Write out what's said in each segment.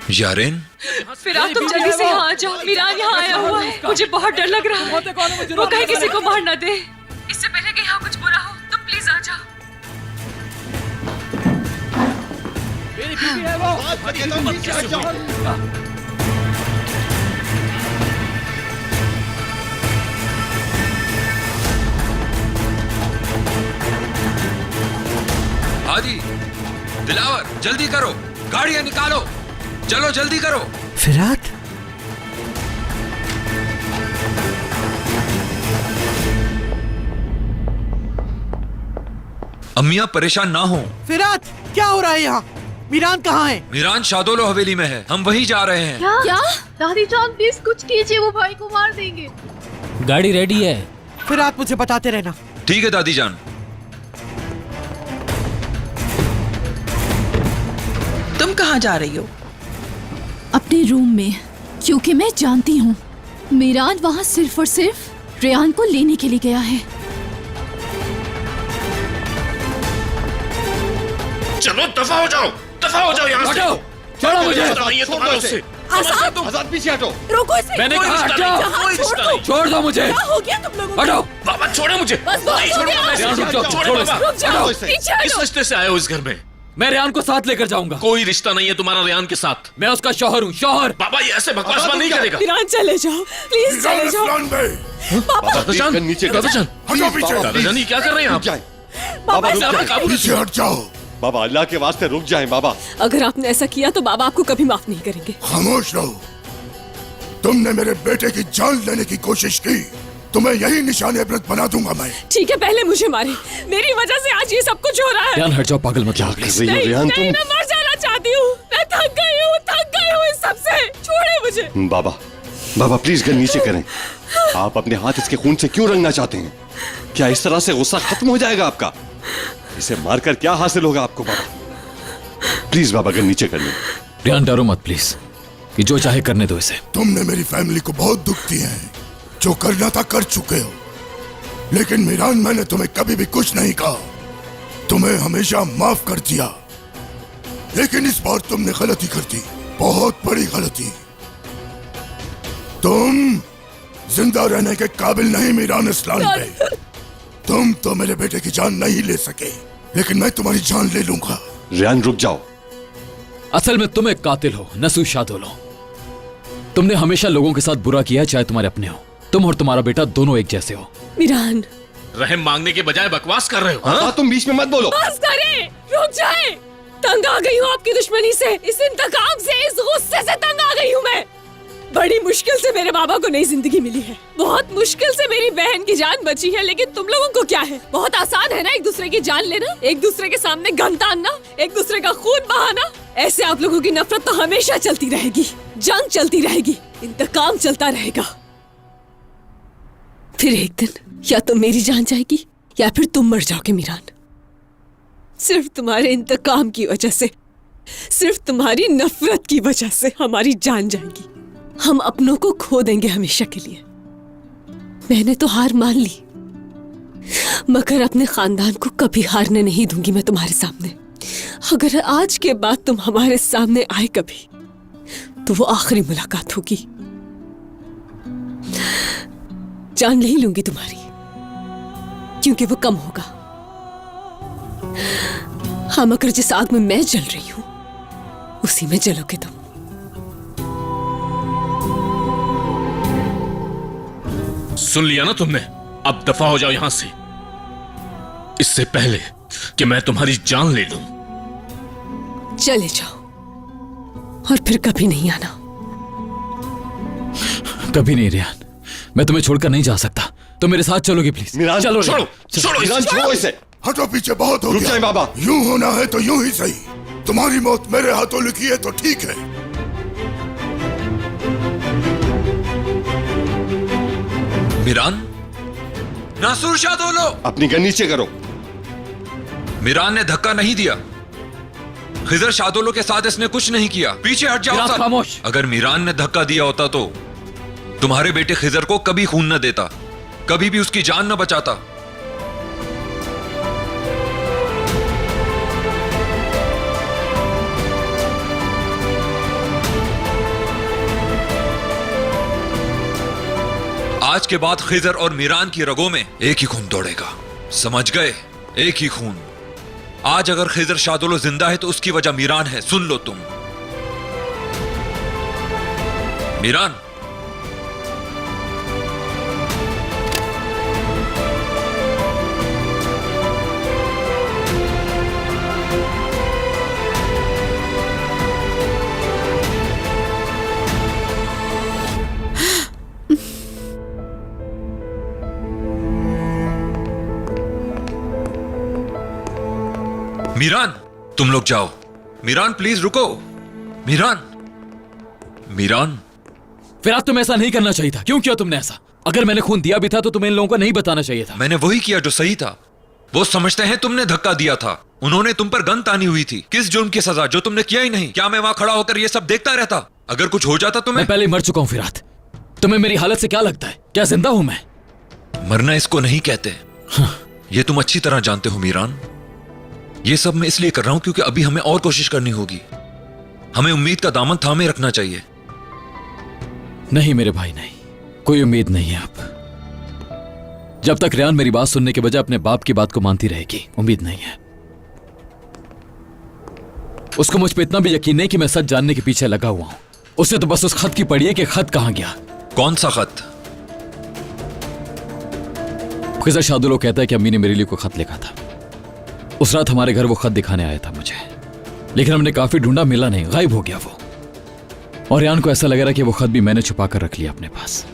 Yaren, फिर आप तुम जल्दी से यहाँ आ जाओ। मीरान यहाँ आया हुआ है, मुझे बहुत डर लग रहा है। वो कहीं किसी को मार ना दे। इससे पहले कि यहाँ कुछ बुरा हो, तुम प्लीज आ जाओ। हादी, दिलावर, जल्दी करो, गाड़ियां निकालो, चलो जल्दी करो। फिरात, अम्मिया परेशान ना हो। फिरात, क्या हो रहा है यहाँ? मीरान कहाँ है? मीरान शादोलो हवेली में है, हम वहीं जा रहे हैं। क्या? दादी जान प्लीज कुछ कीजिए, वो भाई को मार देंगे। गाड़ी रेडी है। फिरात, मुझे बताते रहना। ठीक है दादी जान। तुम कहाँ जा रही हो? अपने रूम में, क्योंकि मैं जानती हूँ मीरान वहाँ सिर्फ और सिर्फ रेयान को लेने के लिए गया है। चलो दफा हो जाओ यहाँ से। छोड़ो मुझे। नहीं है तुम्हारे उससे। आजाद पीछे हटो। रुको इसे। मैंने कहा हटो। छोड़ दो मुझे। क्या हो गया तुम लोगों को? हटो। बाबा छोड़ो मुझे। बस नहीं छोड़ूंगा मैं। रेयान, रुक जाओ, छोड़ो छोड़ो बाबा। रुक जाओ, इसे। पीछे हटो। किस रिश्ते से आए हो इस घर में? मैं रेयान को साथ लेकर जाऊंगा। कोई रिश्ता नहीं है तुम्हारा रेयान के साथ। मैं उसका शौहर हूँ, शौहर। बाबा ये ऐसे बकवास बात नहीं करेगा। मीरान चले जाओ, प्लीज चले जाओ। बाबा दादाजान, नीचे दादाजान, हटो पीछे। दादाजान ये क्या कर रहे हैं आप? बाबा रुक अपने जाए। काबू पीछे हट जाओ। बाबा अल्लाह के वास्ते रुक जाएं बाबा। अगर आपने ऐसा किया तो बाबा आपको कभी माफ नहीं करेंगे। खामोश रहो। तुमने मेरे बेटे की जान लेने की कोशिश की, तुम्हें यही निशाने इबरत बना दूंगा मैं। ठीक है, पहले मुझे मारे, मेरी वजह से आज ये सब कुछ हो रहा है। रेयान हट जाओ, पागल मत क्या हो कर प्लीज। रही हो रेहान नहीं, मैं मर जाना चाहती हूँ। मैं थक गई हूँ इस सब से। छोड़े मुझे। बाबा बाबा प्लीज गन नीचे करें। आप अपने हाथ इसके खून से क्यों रंगना चाहते हैं? क्या इस तरह से गुस्सा खत्म हो जाएगा आपका? इसे मारकर क्या हासिल होगा आपको? बाबा प्लीज बाबा गन नीचे कर लें। रेयान डरो मत प्लीज, कि जो चाहे करने दो इसे। तुमने मेरी फैमिली को बहुत दुख दिए हैं, जो करना था कर चुके हो। लेकिन मीरान, मैंने तुम्हें कभी भी कुछ नहीं कहा, तुम्हें हमेशा माफ कर दिया। लेकिन इस बार तुमने गलती कर दी, बहुत बड़ी गलती। तुम जिंदा रहने के काबिल नहीं मीरान इस्लाम पे। तुम तो मेरे बेटे की जान नहीं ले सके, लेकिन मैं तुम्हारी जान ले लूंगा। रेयान रुक जाओ। असल में तुम एक कातिल हो, नसूर शादोलो। तुमने हमेशा लोगों के साथ बुरा किया है, चाहे तुम्हारे अपने हो। तुम और तुम्हारा बेटा दोनों एक जैसे हो। मीरान, रहम मांगने के बजाय बकवास कर रहे हो। हाँ? तुम बीच में मत बोलो। बस करे, रुक जाए। तंग आ गई हूँ आपकी दुश्मनी से, इस इंतकाम से, इस गुस्से से तंग आ गई हूँ मैं। बड़ी मुश्किल से मेरे बाबा को नई जिंदगी मिली है, बहुत मुश्किल से मेरी बहन की जान बची है। लेकिन तुम लोगों को क्या है? बहुत आसान है ना एक दूसरे की जान लेना, एक दूसरे के सामने गन तानना, एक दूसरे का खून बहाना। ऐसे आप लोगों की नफरत तो हमेशा चलती रहेगी, जंग चलती रहेगी, इंतकाम चलता रहेगा। फिर एक दिन या तो मेरी जान जाएगी या फिर तुम मर जाओगे मीरान। सिर्फ तुम्हारे इंतकाम की वजह से, सिर्फ तुम्हारी नफरत की वजह से हमारी जान जाएगी। हम अपनों को खो देंगे हमेशा के लिए। मैंने तो हार मान ली, मगर अपने खानदान को कभी हारने नहीं दूंगी मैं तुम्हारे सामने। अगर आज के बाद तुम हमारे सामने आए कभी, तो वो आखिरी मुलाकात होगी। जान नहीं लूंगी तुम्हारी, क्योंकि वो कम होगा। हाँ, मगर जिस आग में मैं जल रही हूं, उसी में जलोगे तुम। सुन लिया ना तुमने? अब दफा हो जाओ यहाँ से, इससे पहले कि मैं तुम्हारी जान ले लूं। चले जाओ और फिर कभी नहीं आना। कभी नहीं रेयान, मैं तुम्हें छोड़कर नहीं जा सकता। तुम मेरे साथ चलोगे प्लीज? मीरान, चलो छोड़ो, रेयान। छोड़ो मीरान छोड़ो इसे। हटो पीछे, बहुत हो रुक गया। जाए बाबा। यूं होना है तो यूं ही सही। तुम्हारी मौत मेरे हाथों लिखी है तो ठीक है। मीरान, नासूर शादोलो। अपनी गन नीचे करो। मीरान ने धक्का नहीं दिया। खिजर शादोलो के साथ इसने कुछ नहीं किया। पीछे हट जाओ मीरान, सब। खामोश। अगर मीरान ने धक्का दिया होता तो तुम्हारे बेटे खिजर को कभी खून न देता, कभी भी उसकी जान न बचाता। आज के बाद खिजर और मीरान की रगों में एक ही खून दौड़ेगा, समझ गए? एक ही खून। आज अगर खिजर शादुलो जिंदा है तो उसकी वजह मीरान है, सुन लो तुम। मीरान, मीरान, तुम लोग जाओ। मीरान प्लीज रुको। मीरान, मीरान। फिराद, तुम्हें ऐसा नहीं करना चाहिए था। क्यों किया तुमने ऐसा? अगर मैंने खून दिया भी था तो तुम्हें इन लोगों को नहीं बताना चाहिए था। मैंने वही किया जो सही था। वो समझते हैं तुमने धक्का दिया था। उन्होंने तुम पर गन तानी हुई थी। किस जुर्म की सजा जो तुमने किया ही नहीं? क्या मैं वहां खड़ा होकर ये सब देखता रहता? अगर कुछ हो जाता तो मैं पहले ही मर चुका हूं फिराद। तुम्हें मेरी हालत से क्या लगता है? क्या जिंदा हूं मैं? मरना इसको नहीं कहते। ये तुम अच्छी तरह जानते हो मीरान। ये सब मैं इसलिए कर रहा हूं क्योंकि अभी हमें और कोशिश करनी होगी। हमें उम्मीद का दामन थामे रखना चाहिए। नहीं मेरे भाई, नहीं, कोई उम्मीद नहीं है अब। जब तक रेहान मेरी बात सुनने के बजाय अपने बाप की बात को मानती रहेगी, उम्मीद नहीं है। उसको मुझ पे इतना भी यकीन नहीं कि मैं सच जानने के पीछे लगा हुआ हूं। उसे तो बस उस खत की पड़ी है कि खत कहां गया। कौन सा खत? खिजर शादुलो कहता है कि अम्मी ने मेरे लिए कोई खत लिखा था। उस रात हमारे घर वो खत दिखाने आया था मुझे, लेकिन हमने काफी ढूंढा, मिला नहीं, गायब हो गया वो। और रेहान को ऐसा लग रहा कि वो खत भी मैंने छुपा कर रख लिया अपने पास।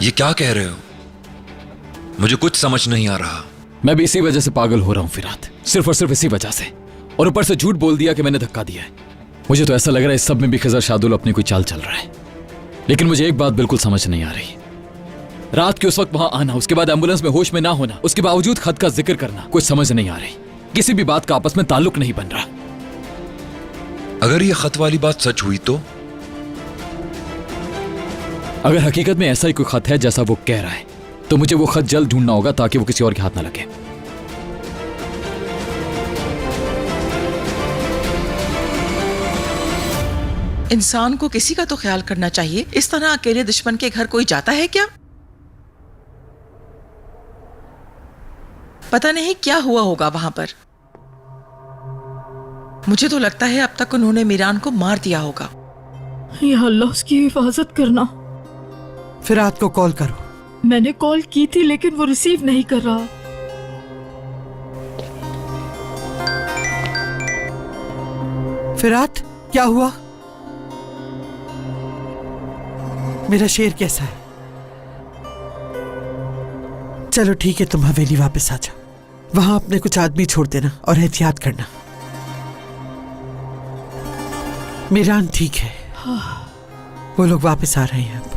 ये क्या कह रहे हो? मुझे कुछ समझ नहीं आ रहा। मैं भी इसी वजह से पागल हो रहा हूं फिराद, सिर्फ और सिर्फ इसी वजह से। और ऊपर से झूठ बोल दिया कि मैंने धक्का दिया है। मुझे तो ऐसा लग रहा है इस सब में भी खिजर शादुल अपनी कोई चाल चल रहा है। लेकिन मुझे एक बात बिल्कुल समझ नहीं आ रही। रात के उस वक्त वहां आना, उसके बाद एम्बुलेंस में होश में ना होना, उसके बावजूद खत का जिक्र करना, कुछ समझ नहीं आ रही। किसी भी बात का आपस में ताल्लुक नहीं बन रहा। अगर ये खत वाली बात सच हुई तो? अगर हकीकत में ऐसा ही कोई खत है जैसा वो कह रहा है, तो मुझे वो खत जल्द ढूंढना होगा ताकि वो किसी और के हाथ ना लगे। इंसान को किसी का तो ख्याल करना चाहिए। इस तरह अकेले दुश्मन के घर कोई जाता है क्या? पता नहीं क्या हुआ होगा वहां पर। मुझे तो लगता है अब तक उन्होंने मीरान को मार दिया होगा। या अल्लाह, उसकी हिफाजत करना। फिराद को कॉल करो। मैंने कॉल की थी लेकिन वो रिसीव नहीं कर रहा। फिराद, क्या हुआ? मेरा शेर कैसा है? चलो ठीक है, तुम हवेली वापस आ जाओ। वहां अपने कुछ आदमी छोड़ देना और एहतियात करना। मीरान ठीक है, वो लोग वापस आ रहे हैं। अब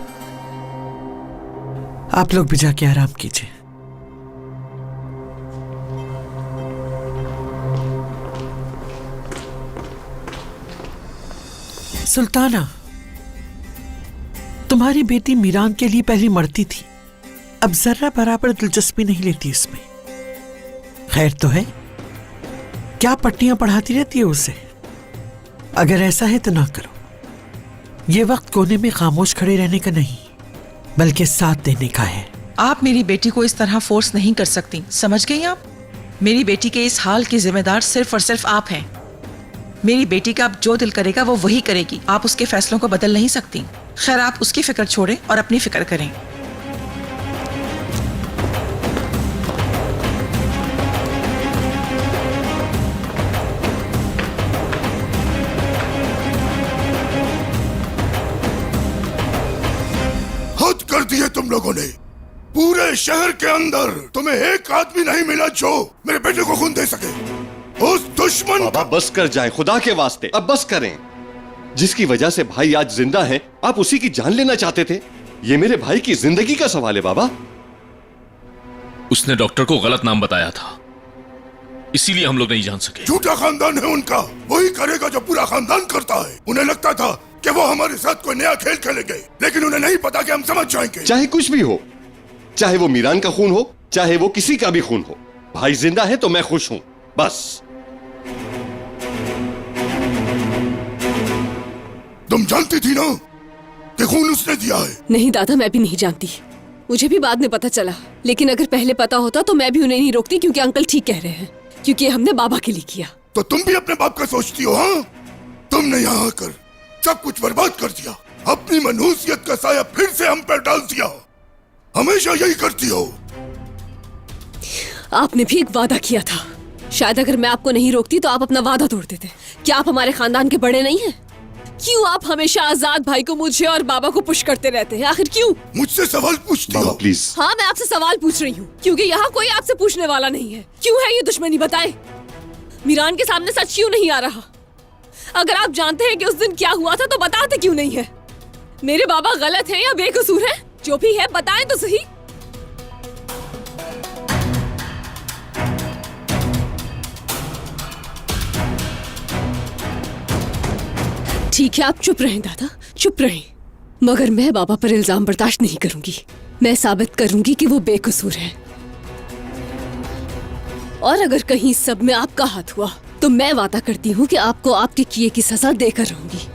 आप लोग भी जाके आराम कीजिए। सुल्ताना, तुम्हारी बेटी मीरान के लिए पहले मरती थी, अब जर्रा बराबर दिलचस्पी नहीं लेती इसमें। खैर तो है, क्या पट्टियां पढ़ाती रहती है उसे? अगर ऐसा है तो ना करो। ये वक्त कोने में खामोश खड़े रहने का नहीं, बल्कि साथ देने का है। आप मेरी बेटी को इस तरह फोर्स नहीं कर सकती, समझ गई आप? मेरी बेटी के इस हाल की जिम्मेदार सिर्फ और सिर्फ आप हैं। मेरी बेटी का अब जो दिल करेगा वो वही करेगी। आप उसके फैसलों को बदल नहीं सकती। खैर, आप उसकी फिक्र छोड़ें और अपनी फिक्र करें। हद कर दिए तुम लोगों ने। पूरे शहर के अंदर तुम्हें एक आदमी नहीं मिला जो मेरे बेटे को खून दे सके। उस दुश्मन बाबा बस कर जाए, खुदा के वास्ते अब बस करें। जिसकी वजह से भाई आज जिंदा है, आप उसी की जान लेना चाहते थे। ये मेरे भाई की जिंदगी का सवाल है बाबा। उसने डॉक्टर को गलत नाम बताया था, इसीलिए हम लोग नहीं जान सके। झूठा खानदान है उनका, वही करेगा जो पूरा खानदान करता है। उन्हें लगता था कि वो हमारे साथ कोई नया खेल खेलेंगे, लेकिन उन्हें नहीं पता कि हम समझ जाएंगे। चाहे कुछ भी हो, चाहे वो मीरान का खून हो, चाहे वो किसी का भी खून हो, भाई जिंदा है तो मैं खुश हूं, बस। तुम जानती थी ना कि खून उसने दिया है? नहीं दादा, मैं भी नहीं जानती। मुझे भी बाद में पता चला, लेकिन अगर पहले पता होता तो मैं भी उन्हें नहीं रोकती, क्योंकि अंकल ठीक कह रहे हैं, क्योंकि हमने बाबा के लिए किया। तो तुम भी अपने बाप का सोचती हो? हाँ, तुमने यहाँ आकर सब कुछ बर्बाद कर दिया, अपनी मनहूसियत का साया फिर से हम पर डाल दिया। हमेशा यही करती हो। आपने भी एक वादा किया था, शायद अगर मैं आपको नहीं रोकती तो आप अपना वादा तोड़ देते। क्या आप हमारे खानदान के बड़े नहीं हैं? क्यों आप हमेशा आजाद भाई को, मुझे और बाबा को पुश करते रहते हैं? आखिर क्यों? मुझसे सवाल पूछती हो? प्लीज। हाँ, मैं आपसे सवाल पूछ रही हूँ, क्योंकि यहाँ कोई आपसे पूछने वाला नहीं है। क्यों है ये दुश्मनी, बताएं। मीरान के सामने सच क्यों नहीं आ रहा? अगर आप जानते हैं कि उस दिन क्या हुआ था तो बताते क्यों नहीं है? मेरे बाबा गलत हैं या बेकसूर हैं? जो भी है बताएं तो सही। ठीक है, आप चुप रहें दादा, चुप रहें। मगर मैं बाबा पर इल्जाम बर्दाश्त नहीं करूंगी। मैं साबित करूंगी कि वो बेकसूर है। और अगर कहीं सब में आपका हाथ हुआ तो मैं वादा करती हूँ कि आपको आपके किए की सजा देकर रहूंगी।